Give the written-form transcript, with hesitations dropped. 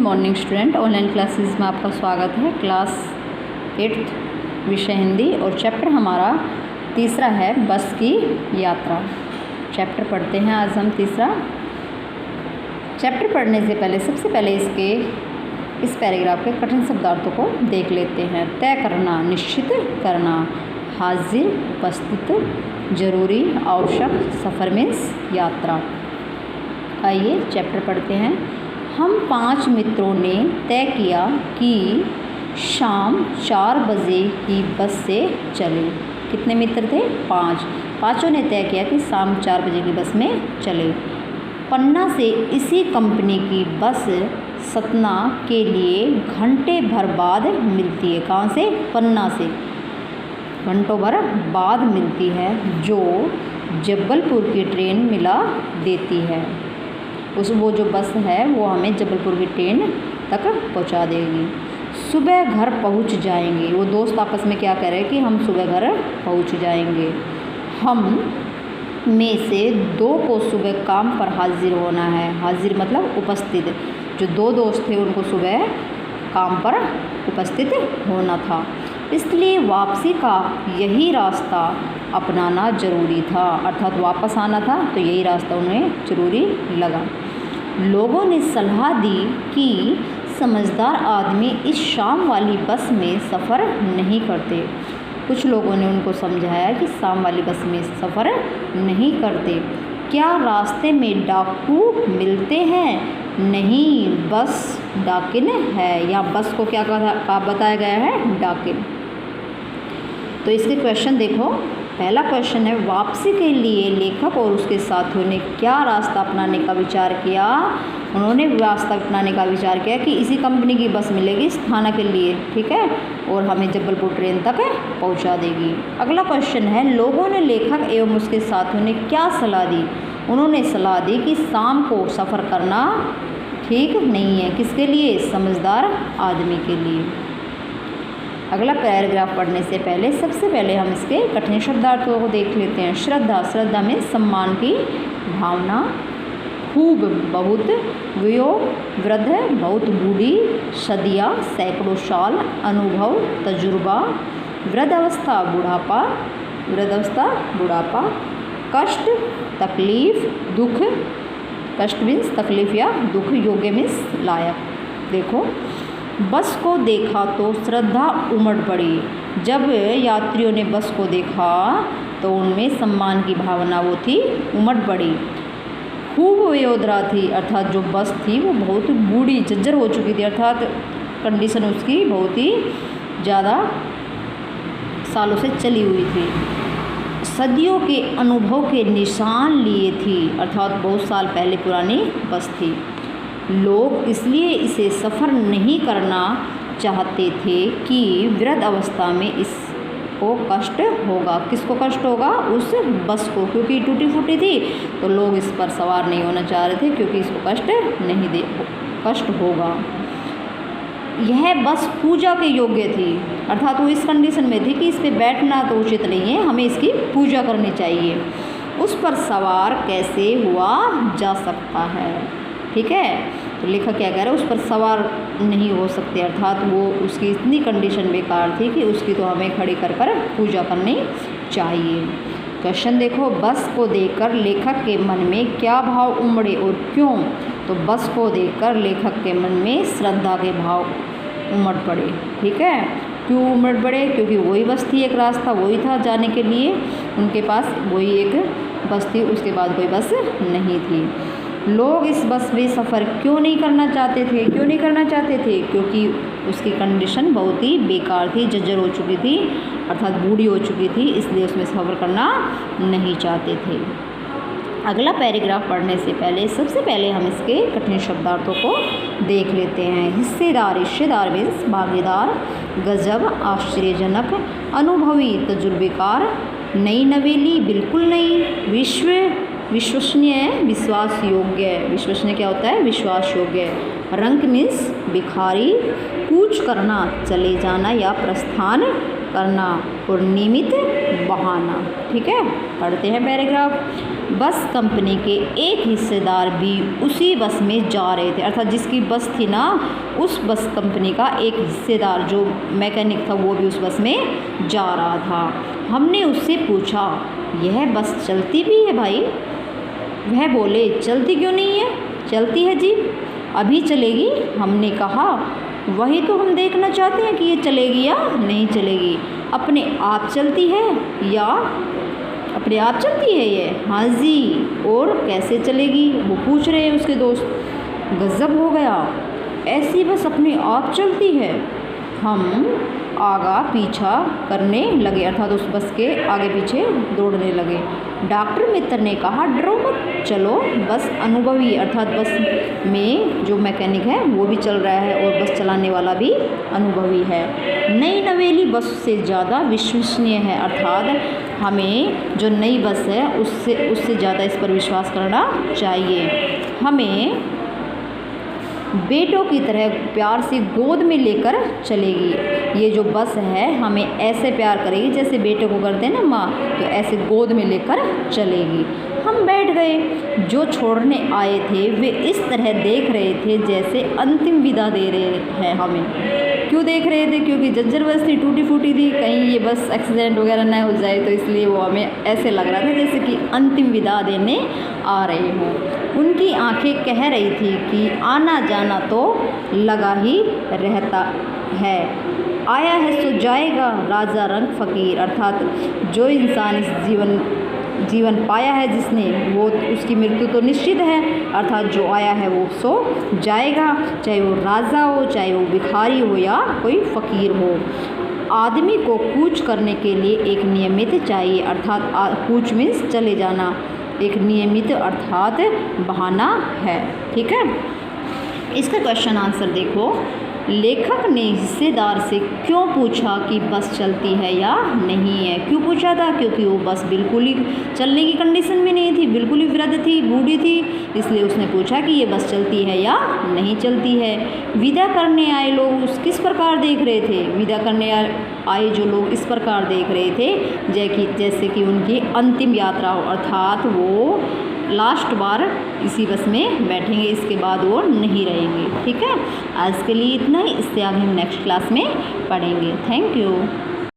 Morning student, online classes में आपका स्वागत है। क्लास 8th विषय हिंदी और चैप्टर हमारा तीसरा है बस की यात्रा। चैप्टर पढ़ते हैं आज हम तीसरा। चैप्टर पढ़ने से पहले सबसे पहले इस पैराग्राफ के कठिन शब्दार्थों को देख लेते हैं। तय करना, निश्चित करना, हाजिर, उपस्थित, जरूरी, आवश्यक, सफ़र मीन्स यात्रा। आइए चैप्टर पढ़ते हैं। हम 5 मित्रों ने तय किया कि शाम 4 बजे की बस से चले। कितने मित्र थे? 5। पाँचों ने तय किया कि शाम 4 बजे की बस में चले। पन्ना से इसी कंपनी की बस सतना के लिए घंटे भर बाद मिलती है। कहाँ से? पन्ना से घंटों भर बाद मिलती है, जो जबलपुर की ट्रेन मिला देती है। वो जो बस है वो हमें जबलपुर की ट्रेन तक पहुंचा देगी। सुबह घर पहुंच जाएंगे। वो दोस्त आपस में क्या कह रहे हैं कि हम सुबह घर पहुंच जाएंगे। हम में से 2 को सुबह काम पर हाजिर होना है। हाजिर मतलब उपस्थित। जो 2 दोस्त थे उनको सुबह काम पर उपस्थित होना था, इसलिए वापसी का यही रास्ता अपनाना ज़रूरी था। अर्थात वापस आना था तो यही रास्ता उन्हें ज़रूरी लगा। लोगों ने सलाह दी कि समझदार आदमी इस शाम वाली बस में सफ़र नहीं करते। कुछ लोगों ने उनको समझाया कि शाम वाली बस में सफ़र नहीं करते। क्या रास्ते में डाकू मिलते हैं? नहीं, बस डाकिन है। या बस को क्या बताया गया है? डाकिन। तो इसके क्वेश्चन देखो। पहला क्वेश्चन है, वापसी के लिए लेखक और उसके साथियों ने क्या रास्ता अपनाने का विचार किया? उन्होंने रास्ता अपनाने का विचार किया कि इसी कंपनी की बस मिलेगी स्थाना के लिए, ठीक है, और हमें जबलपुर ट्रेन तक पहुंचा देगी। अगला क्वेश्चन है, लोगों ने लेखक एवं उसके साथियों ने क्या सलाह दी? उन्होंने सलाह दी कि शाम को सफ़र करना ठीक नहीं है। किसके लिए? समझदार आदमी के लिए। अगला पैराग्राफ पढ़ने से पहले सबसे पहले हम इसके कठिन शब्दार्थों को देख लेते हैं। श्रद्धा, श्रद्धा में सम्मान की भावना। खूब, बहुत, वियोग, वृद्ध, बहुत बूढ़ी, सदिया, सैकड़ों साल, अनुभव, तजुर्बा, वृद्धावस्था, बुढ़ापा, वृद्धावस्था, बुढ़ापा, कष्ट, तकलीफ, दुख, कष्ट मीन्स तकलीफ या दुख, योग्य मीन्स लायक। देखो, बस को देखा तो श्रद्धा उमड़ पड़ी। जब यात्रियों ने बस को देखा तो उनमें सम्मान की भावना वो थी, उमड़ पड़ी। खूब वयोधरा थी, अर्थात जो बस थी वो बहुत बूढ़ी, जर्जर हो चुकी थी, अर्थात कंडीशन उसकी बहुत ही ज़्यादा सालों से चली हुई थी। सदियों के अनुभव के निशान लिए थी, अर्थात बहुत साल पहले पुरानी बस थी। लोग इसलिए इसे सफ़र नहीं करना चाहते थे कि वृद्ध अवस्था में इसको कष्ट होगा। किसको कष्ट होगा? उस बस को, क्योंकि टूटी फूटी थी तो लोग इस पर सवार नहीं होना चाह रहे थे, क्योंकि इसको कष्ट होगा। यह बस पूजा के योग्य थी, अर्थात वो इस कंडीशन में थी कि इस पर बैठना तो उचित नहीं है, हमें इसकी पूजा करनी चाहिए। उस पर सवार कैसे हुआ जा सकता है? ठीक है, तो लेखक क्या कह रहा है? उस पर सवार नहीं हो सकते, अर्थात वो उसकी इतनी कंडीशन बेकार थी कि उसकी तो हमें खड़ी कर पूजा करनी चाहिए। क्वेश्चन देखो, बस को देखकर लेखक के मन में क्या भाव उमड़े और क्यों? तो बस को देखकर लेखक के मन में श्रद्धा के भाव उमड़ पड़े। ठीक है, क्यों उमड़ पड़े? क्योंकि वही बस थी, एक रास्ता वही था जाने के लिए, उनके पास वही एक बस थी, उसके बाद कोई बस नहीं थी। लोग इस बस में सफ़र क्यों नहीं करना चाहते थे? क्यों नहीं करना चाहते थे? क्योंकि उसकी कंडीशन बहुत ही बेकार थी, जर्जर हो चुकी थी, अर्थात बूढ़ी हो चुकी थी, इसलिए उसमें सफ़र करना नहीं चाहते थे। अगला पैराग्राफ पढ़ने से पहले सबसे पहले हम इसके कठिन शब्दार्थों को देख लेते हैं। हिस्सेदार, हिस्सेदार मीन्स भागीदार, गजब, आश्चर्यजनक, अनुभवी, तजुर्बेकार, नई नवेली, बिल्कुल नई, विश्वसनीय, विश्वास योग्य। विश्वसनीय क्या होता है? विश्वास योग्य। रंक मीन्स भिखारी, कूच करना, चले जाना या प्रस्थान करना, और नियमित बहाना। ठीक है, पढ़ते हैं पैराग्राफ। बस कंपनी के एक हिस्सेदार भी उसी बस में जा रहे थे, अर्थात जिसकी बस थी ना, उस बस कंपनी का एक हिस्सेदार जो मैकेनिक था वो भी उस बस में जा रहा था। हमने उससे पूछा, यह बस चलती भी है भाई? वह बोले, चलती क्यों नहीं है, चलती है जी, अभी चलेगी। हमने कहा, वही तो हम देखना चाहते हैं कि ये चलेगी या नहीं चलेगी। अपने आप चलती है या अपने आप चलती है ये? हाँ जी। और कैसे चलेगी, वो पूछ रहे हैं उसके दोस्त। गज़ब हो गया, ऐसी बस अपने आप चलती है। हम आगा पीछा करने लगे, अर्थात उस बस के आगे पीछे दौड़ने लगे। डॉक्टर मित्र ने कहा, डरो मत, चलो, बस अनुभवी, अर्थात बस में जो मैकेनिक है वो भी चल रहा है और बस चलाने वाला भी अनुभवी है। नई नवेली बस से ज़्यादा विश्वसनीय है, अर्थात हमें जो नई बस है उससे ज़्यादा इस पर विश्वास करना चाहिए। हमें बेटों की तरह प्यार से गोद में लेकर चलेगी। ये जो बस है हमें ऐसे प्यार करेगी जैसे बेटे को करते हैं ना माँ, तो ऐसे गोद में लेकर चलेगी। हम बैठ गए। जो छोड़ने आए थे वे इस तरह देख रहे थे जैसे अंतिम विदा दे रहे हैं हमें। क्यों देख रहे थे? क्योंकि जर्जर बस थी, टूटी फूटी थी, कहीं ये बस एक्सीडेंट वगैरह ना हो जाए, तो इसलिए वो हमें ऐसे लग रहा था जैसे कि अंतिम विदा देने आ रहे हों। उनकी आंखें कह रही थी कि आना जाना तो लगा ही रहता है, आया है सो जाएगा, राजा रंग फ़कीर, अर्थात जो इंसान इस जीवन पाया है जिसने, वो उसकी मृत्यु तो निश्चित है, अर्थात जो आया है वो सो जाएगा, चाहे वो राजा हो, चाहे वो भिखारी हो या कोई फ़कीर हो। आदमी को कूच करने के लिए एक नियमित चाहिए, अर्थात कूच मीन्स चले जाना, एक नियमित अर्थात बहाना है। ठीक है, इसका क्वेश्चन आंसर देखो। लेखक ने हिस्सेदार से क्यों पूछा कि बस चलती है या नहीं है? क्यों पूछा था? क्योंकि वो बस बिल्कुल ही चलने की कंडीशन में नहीं थी, बिल्कुल ही वृद्ध थी, बूढ़ी थी, इसलिए उसने पूछा कि ये बस चलती है या नहीं चलती है। विदा करने आए लोग किस प्रकार देख रहे थे? विदा करने आए जो लोग इस प्रकार देख रहे थे जैसे कि उनकी अंतिम यात्रा हो, अर्थात वो लास्ट बार इसी बस में बैठेंगे, इसके बाद वो नहीं रहेंगे। ठीक है, आज के लिए इतना ही, इससे आगे हम नेक्स्ट क्लास में पढ़ेंगे। Thank you.